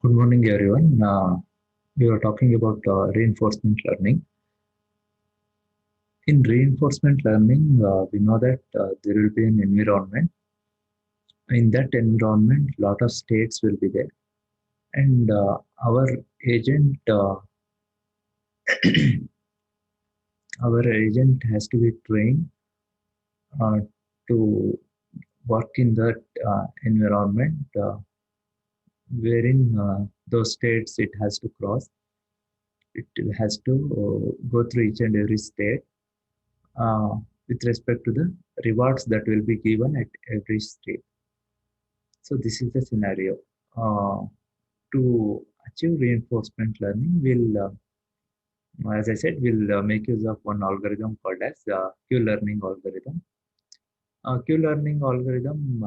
Good morning, everyone. We are talking about reinforcement learning. In reinforcement learning, we know that there will be an environment. In that environment, lot of states will be there, and our agent, our agent has to be trained uh, to work in that environment, wherein those states it has to cross. It has to go through each and every state uh, with respect to the rewards that will be given at every stage. So this is the scenario. To achieve reinforcement learning, as I said, we'll make use of one algorithm called as Q-learning algorithm. Q-learning algorithm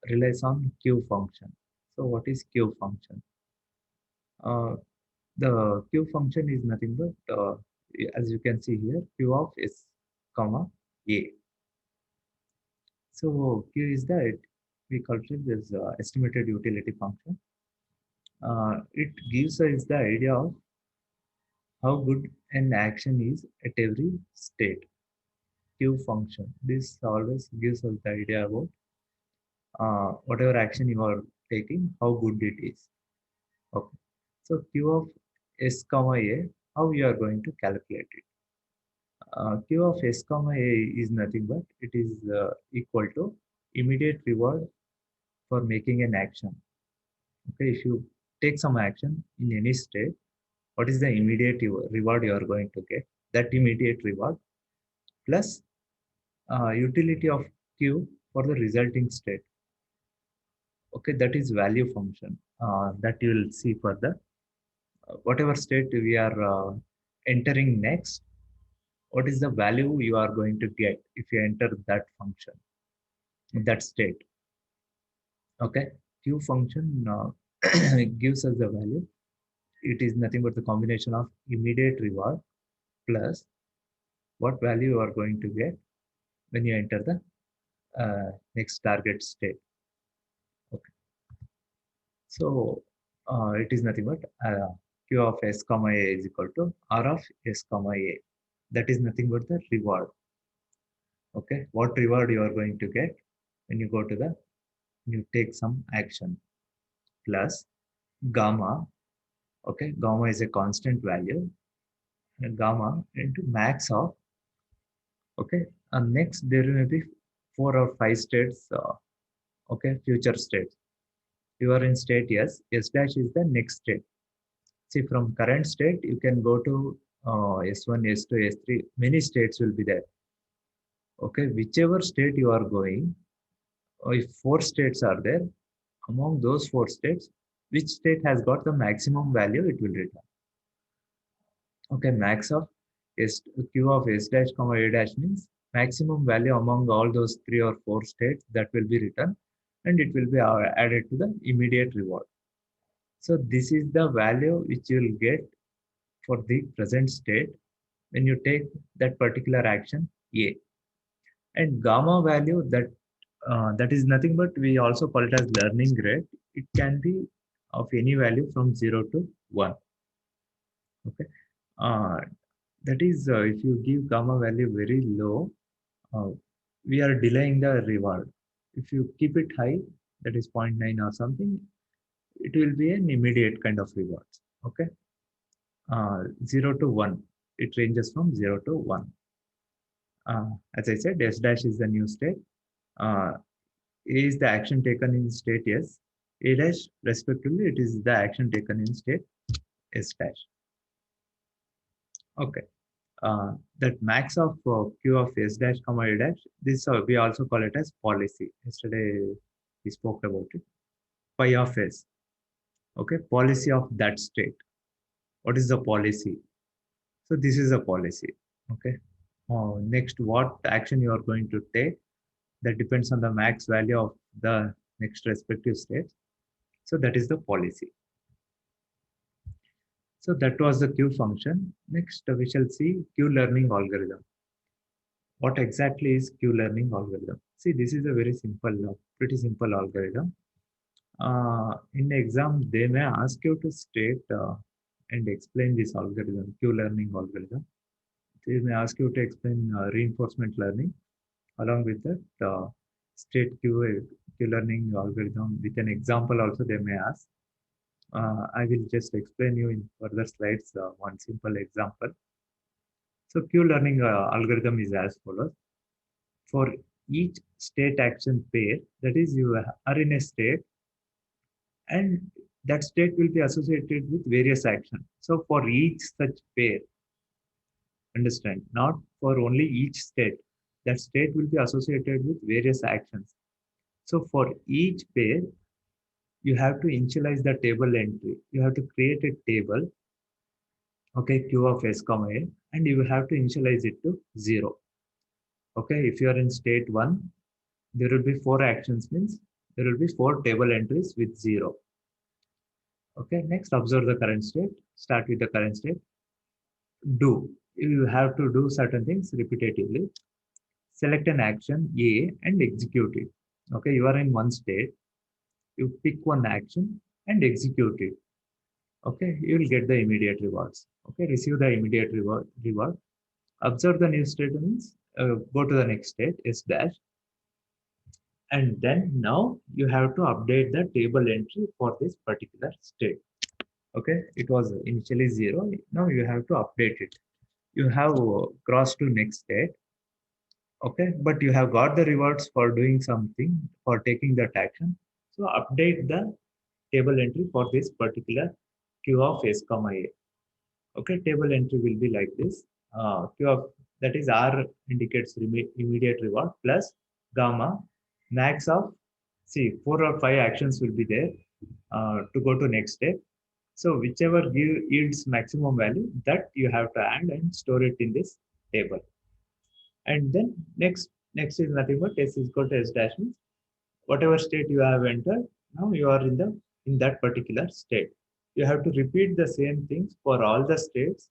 relies on Q function. So what is Q function? Uh, the Q function is nothing but, as you can see here, Q of S, comma, A. So Q is that we calculate this estimated utility function. It gives us the idea of how good an action is at every state. Q function. This always gives us the idea about whatever action you are taking, how good it is. Okay. So Q of S comma A, how you are going to calculate it. Q of S comma A is nothing but it is equal to immediate reward for making an action. Okay, if you take some action in any state, what is the immediate reward you are going to get? That immediate reward plus utility of Q for the resulting state. Okay, that is value function that you will see further. Whatever state we are entering next, what is the value you are going to get if you enter that function, that state? Okay, Q function gives us the value. It is nothing but the combination of immediate reward plus what value you are going to get when you enter the next target state. Okay, so it is nothing but Q of S comma A is equal to R of S comma A. That is nothing but the reward. Okay, what reward you are going to get when you go to the you take some action plus gamma. Okay, gamma is a constant value and gamma into max of. Okay, and next there may be 4 or 5 states. Okay, future states. You are in state S. S dash is the next state. See, from current state, you can go to S1, S2, S3. Many states will be there. Okay, whichever state you are going, if 4 states are there, among those 4 states, which state has got the maximum value, it will return. Okay, max of S, Q of S dash comma A dash means maximum value among all those 3 or 4 states that will be returned, and it will be added to the immediate reward. So this is the value which you will get for the present state when you take that particular action A. And gamma value that is nothing but we also call it as learning rate. It can be of any value from 0 to 1. Okay. Uh, that is if you give gamma value very low, uh, we are delaying the reward. If you keep it high, that is 0.9 or something, it will be an immediate kind of reward. Okay. 0 to 1. It ranges from 0 to 1. As I said, S dash is the new state. A is the action taken in state S. A dash, respectively, it is the action taken in state S dash. Okay. That max of Q of S dash comma A dash, this we also call it as policy. Yesterday we spoke about it. Pi of S. Okay. Policy of that state. What is the policy? So this is a policy. Okay. Next, what action you are going to take? That depends on the max value of the next respective state. So that is the policy. So that was the Q function. Next, we shall see Q learning algorithm. What exactly is Q learning algorithm? See, this is a very simple, pretty simple algorithm. In exam, they may ask you to state and explain this algorithm, Q-learning algorithm. They may ask you to explain reinforcement learning along with that state Q-learning algorithm with an example also they may ask. I will just explain you in further slides one simple example. So Q-learning algorithm is as follows. For each state action pair, that is you are in a state and that state will be associated with various actions. So for each such pair, understand, not for only each state, that state will be associated with various actions. So for each pair, you have to initialize the table entry. You have to create a table, okay, Q of S comma A, and you have to initialize it to 0. Okay, if you are in state 1, there will be 4 actions, means there will be 4 table entries with 0. Okay, next observe the current state. Start with the current state. Do. You have to do certain things repetitively. Select an action A and execute it. Okay, you are in one state. You pick one action and execute it. Okay, you will get the immediate rewards. Okay, receive the immediate reward. Observe the new statements. Go to the next state, S dash. And then now you have to update the table entry for this particular state. Okay, it was initially 0. Now you have to update it. You have crossed to next state. Okay, but you have got the rewards for doing something, for taking that action. So update the table entry for this particular Q of S comma A. Okay, table entry will be like this. Q of, that is R indicates immediate reward plus gamma max of, see, 4 or 5 actions will be there to go to next step. So whichever yields maximum value, that you have to add and store it in this table. And then next is nothing but S is equal to S dash, means whatever state you have entered, now you are in that particular state. You have to repeat the same things for all the states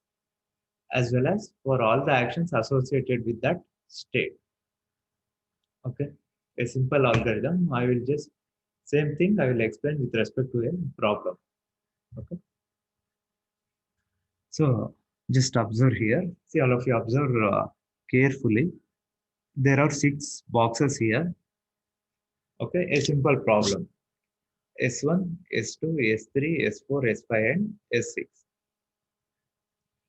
as well as for all the actions associated with that state. Okay, a simple algorithm. I will just same thing I will explain with respect to a problem. Okay, so just observe here. See, all of you observe carefully. There are 6 boxes here. Okay, a simple problem. S1, S2, S3, S4, S5, and S6.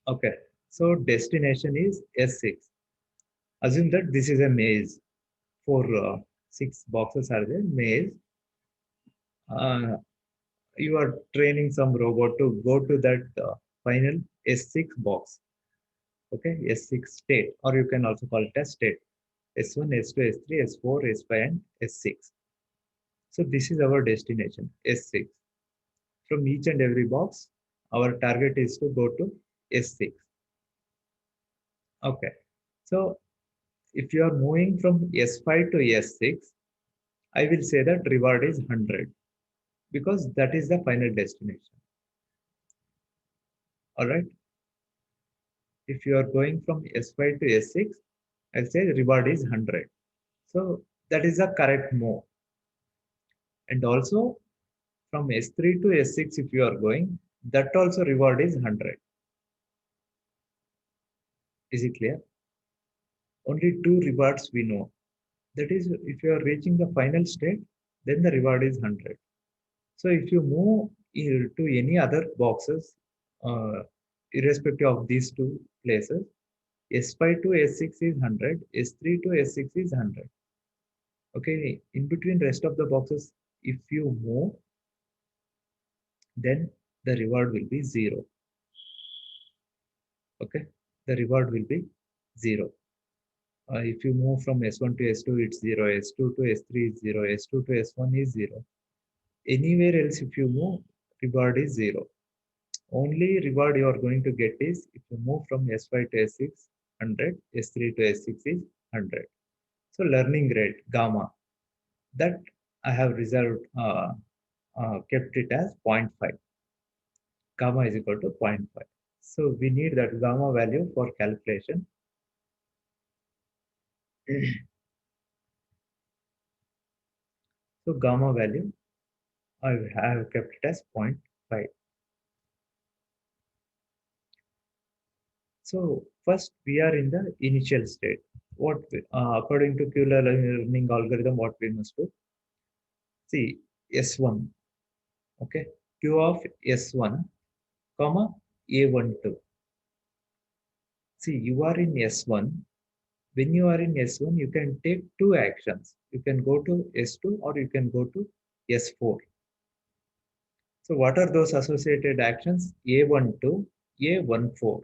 Okay, so destination is S6. Assume that this is a maze. For 6 boxes are there, maze. Uh, you are training some robot to go to that final S6 box. Okay, S6 state, or you can also call it as state. S1, S2, S3, S4, S5, and S6. So this is our destination, S6. From each and every box, our target is to go to S6. Okay, so if you are moving from S5 to S6, I will say that reward is 100 because that is the final destination. All right. If you are going from S5 to S6, I'll say the reward is 100. So that is the correct move. And also from S3 to S6, if you are going, that also reward is 100. Is it clear? Only 2 rewards we know. That is, if you are reaching the final state, then the reward is 100. So if you move to any other boxes, irrespective of these 2 places, S5 to S6 is 100, S3 to S6 is 100. Okay, in between rest of the boxes, if you move, then the reward will be 0. Okay, the reward will be 0. If you move from S1 to S2, it's 0, S2 to S3 is 0, S2 to S1 is 0. Anywhere else, if you move, reward is 0. Only reward you are going to get is if you move from S5 to S6, 100, S3 to S6 is 100. So learning rate, gamma, that I have reserved, kept it as 0.5. Gamma is equal to 0.5. So we need that gamma value for calculation. So gamma value I have kept it as 0.5. So first we are in the initial state. According to Q-learning algorithm, what we must do? See S1, okay, Q of S1, comma A12. See, you are in S1. When you are in S1, you can take two actions. You can go to S2 or you can go to S4. So what are those associated actions? A12, A14.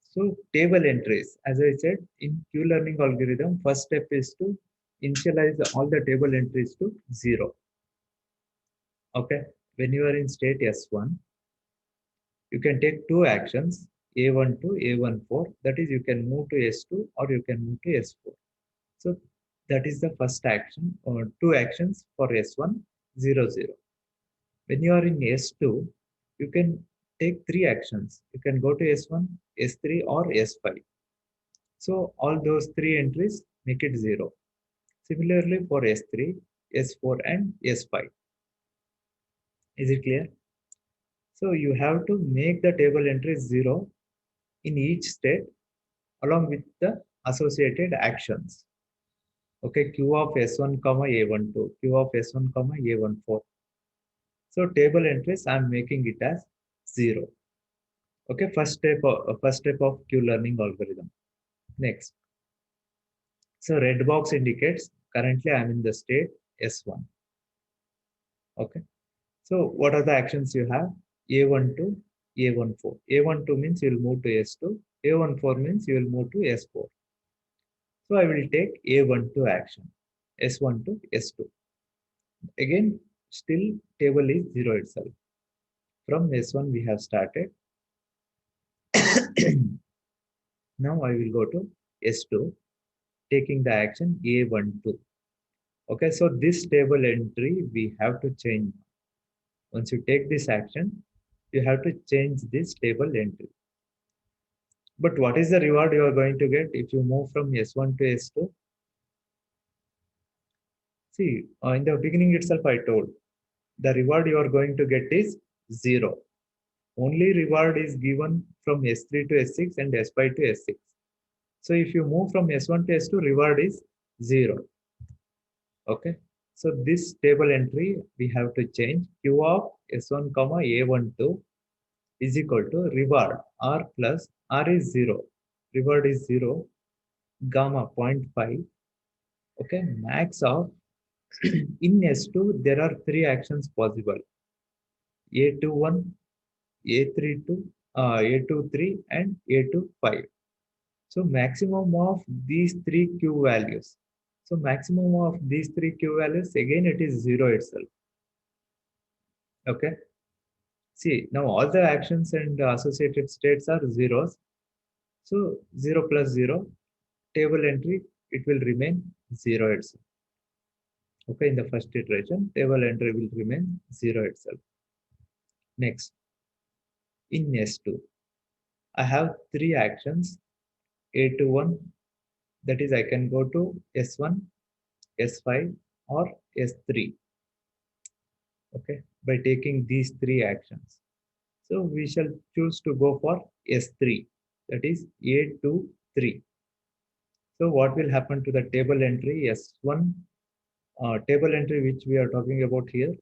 So table entries, as I said, in Q-learning algorithm, first step is to initialize all the table entries to 0. Okay. When you are in state S1, you can take two actions, A12, A14. That is, you can move to S2 or you can move to S4. So that is the first action or two actions for S1, 0, 0. When you are in S2, you can take three actions. You can go to S1, S3 or S5. So all those three entries make it 0. Similarly for S3, S4 and S5. Is it clear? So you have to make the table entries 0 in each state along with the associated actions. Okay, Q of S1, comma A12, Q of S1, comma A14. So table entries, I'm making it as 0. Okay, first step of Q-learning algorithm. Next, so red box indicates currently I'm in the state S1. Okay, so what are the actions you have? A12, A14. A12 means you will move to S2. A14 means you will move to S4. So I will take A12 action, S1 to S2. Again, still table is 0 itself. From S1 we have started. Now I will go to S2, taking the action A12. Okay, so this table entry we have to change. Once you take this action, you have to change this table entry. But what is the reward you are going to get if you move from S1 to S2? See, in the beginning itself, I told the reward you are going to get is 0. Only reward is given from S3 to S6 and S5 to S6. So if you move from S1 to S2, reward is 0. Okay. So this table entry we have to change. Q of S1, comma A12 is equal to reward R plus R is 0. Reward is 0. Gamma 0.5. Okay. Max of in S2 there are three actions possible. A21, A32, A23 and A25. So maximum of these three Q values. So maximum of these three Q values, again it is 0 itself. Okay. See, now all the actions and associated states are zeros. So 0 plus 0, table entry, it will remain 0 itself. Okay, in the first iteration, table entry will remain 0 itself. Next, in S2, I have three actions, A21, that is I can go to S1, S5 or S3. Okay, by taking these three actions. So we shall choose to go for S3, that is A23. So what will happen to the table entry S1, table entry which we are talking about here,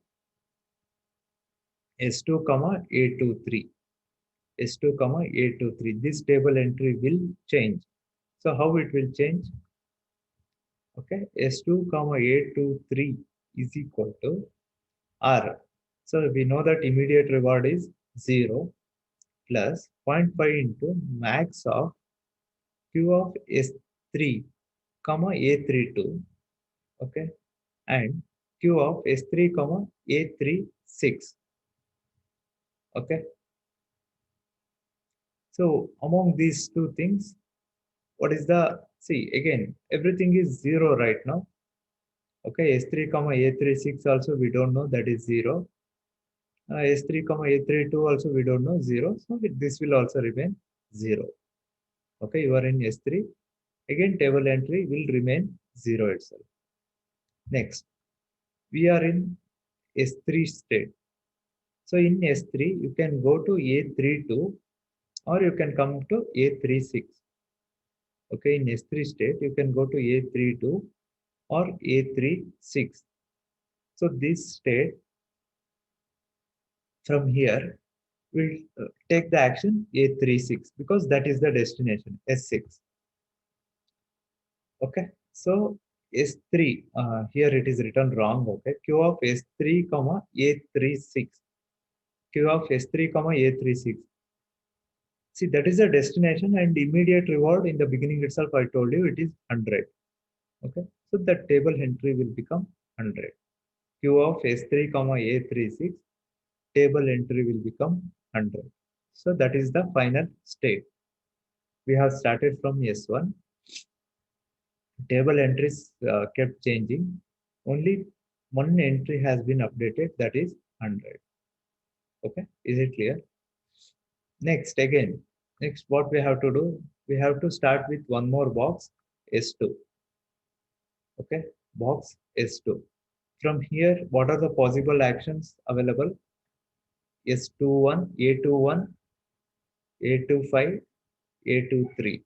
S2, comma A23, S2, comma A23. This table entry will change. So how it will change? Okay, S2, comma A23 is equal to R. So we know that immediate reward is 0 plus 0.5 into max of Q of S3, comma A32. Okay, and Q of S3, comma A36. Okay, so among these two things, what is the, see again, everything is 0 right now. Okay, S3, comma A36 also we don't know, that is 0. S3, comma A32 also we don't know, 0. So this will also remain 0. Okay, you are in S3. Again, table entry will remain 0 itself. Next, we are in S3 state. So in S3, you can go to A32 or you can come to A36. Okay, in S3 state, you can go to A32 or A36. So this state from here will take the action A36 because that is the destination S6. Okay, so S3 here it is written wrong. Okay, Q of S3 comma A36. Q of S3 comma A36. See, that is the destination and immediate reward in the beginning itself. I told you it is 100. Okay, so the table entry will become 100. Q of S3 comma A36 table entry will become 100. So that is the final state. We have started from S1. Table entries kept changing. Only one entry has been updated, that is 100. Okay, is it clear? Next, again, next what we have to do, we have to start with one more box, S2. Okay, box S2. From here, what are the possible actions available? S21, A21, A25, A23.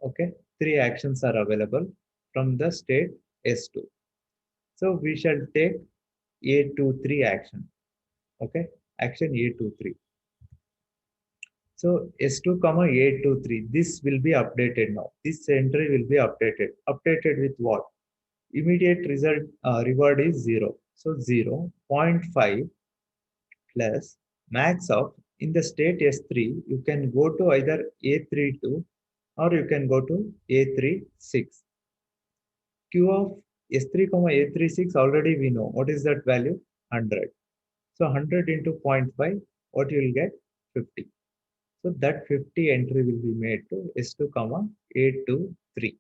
Okay, three actions are available from the state S2. So we shall take A23 action. Okay, action A23. So S2 comma A23, this will be updated now. This entry will be updated. Updated with what? Immediate result reward is 0. So 0, 0.5 plus max of, in the state S3, you can go to either A32 or you can go to A36. Q of S3 comma A36 already we know. What is that value? 100. So 100 into 0.5, what you will get? 50. So that 50 entry will be made to S2 comma A23.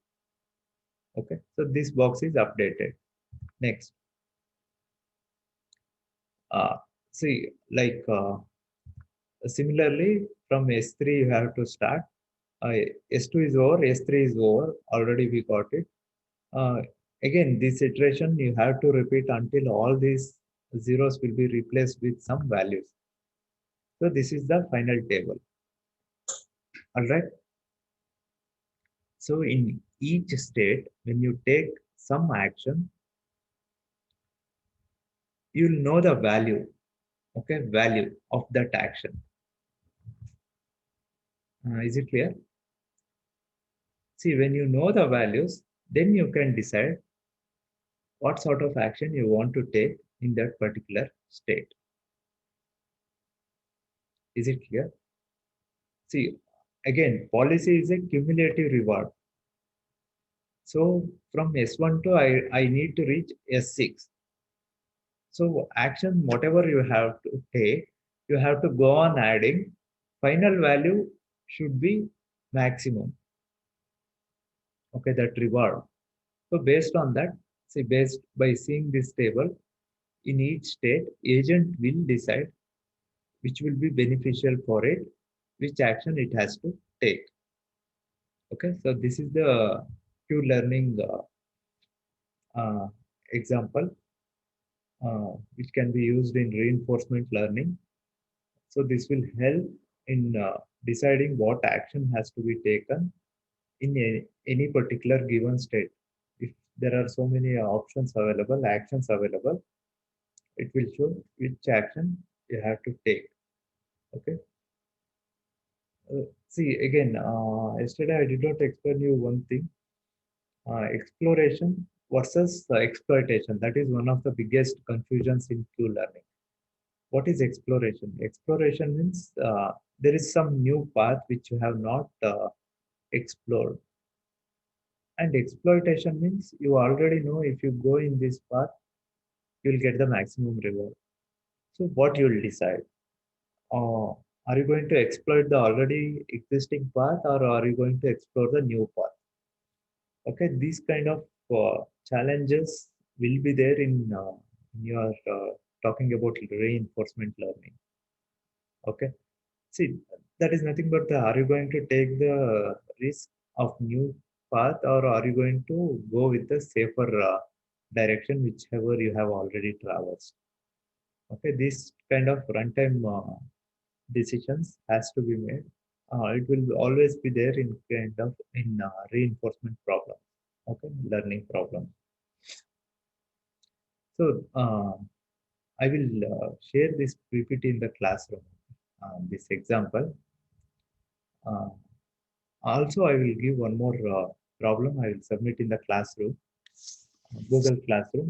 Okay. So this box is updated. Next. Uh, see, like similarly from S3 you have to start. S2 is over, S3 is over. Already we got it. Uh, Again, this iteration you have to repeat until all these zeros will be replaced with some values. So this is the final table. All right. So in each state, when you take some action, you'll know the value, okay, value of that action. Is it clear? See, when you know the values, then you can decide what sort of action you want to take in that particular state. Is it clear? See, again, policy is a cumulative reward. So from S1 to I need to reach S6. So action, whatever you have to take, you have to go on adding. Final value should be maximum. Okay, that reward. So based on that, see, based by seeing this table, in each state, agent will decide which will be beneficial for it, which action it has to take. Okay, so this is the Q learning example, which can be used in reinforcement learning. So this will help in deciding what action has to be taken in any particular given state. If there are so many options available, actions available, it will show which action you have to take. Okay. See again, yesterday I did not explain you one thing. Exploration versus exploitation. That is one of the biggest confusions in Q learning. What is exploration? Exploration means there is some new path which you have not explored. And exploitation means you already know if you go in this path, you'll get the maximum reward. So what you'll decide? Are you going to exploit the already existing path or are you going to explore the new path? Okay, these kind of challenges will be there in your talking about reinforcement learning. Okay, see, that is nothing but are you going to take the risk of new path or are you going to go with the safer direction whichever you have already traversed. Okay, this kind of runtime decisions has to be made. It will always be there in kind of in reinforcement problem. Okay, learning problem. So I will share this PPT in the classroom. This example. Uh, Also, I will give one more problem. I will submit in the classroom, Google Classroom.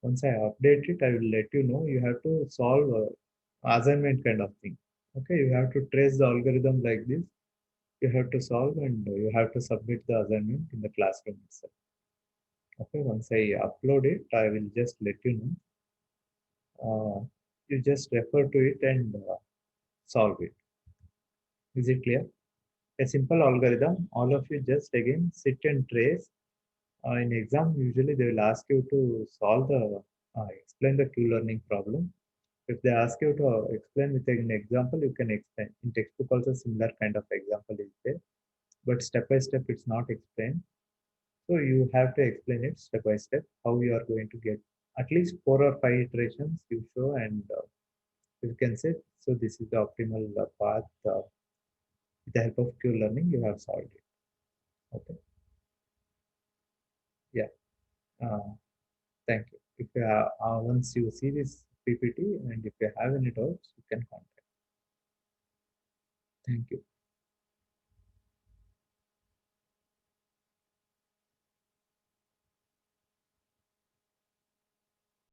Once I update it, I will let you know. You have to solve assignment kind of thing. Okay, you have to trace the algorithm like this. You have to solve and you have to submit the assignment in the classroom itself. Okay, once I upload it, I will just let you know. You just refer to it and solve it. Is it clear? A simple algorithm. All of you just again sit and trace. In exam, usually they will ask you to solve the explain the Q learning problem. If they ask you to explain with an example, you can explain. In textbook also similar kind of example is there, but step by step it's not explained. So you have to explain it step by step how you are going to get at least 4 or 5 iterations you show, and you can say so. This is the optimal path. With the help of Q learning, you have solved it. Okay. Yeah. Uh, Thank you. If you have, once you see this PPT and if you have any doubts, you can contact. Thank you.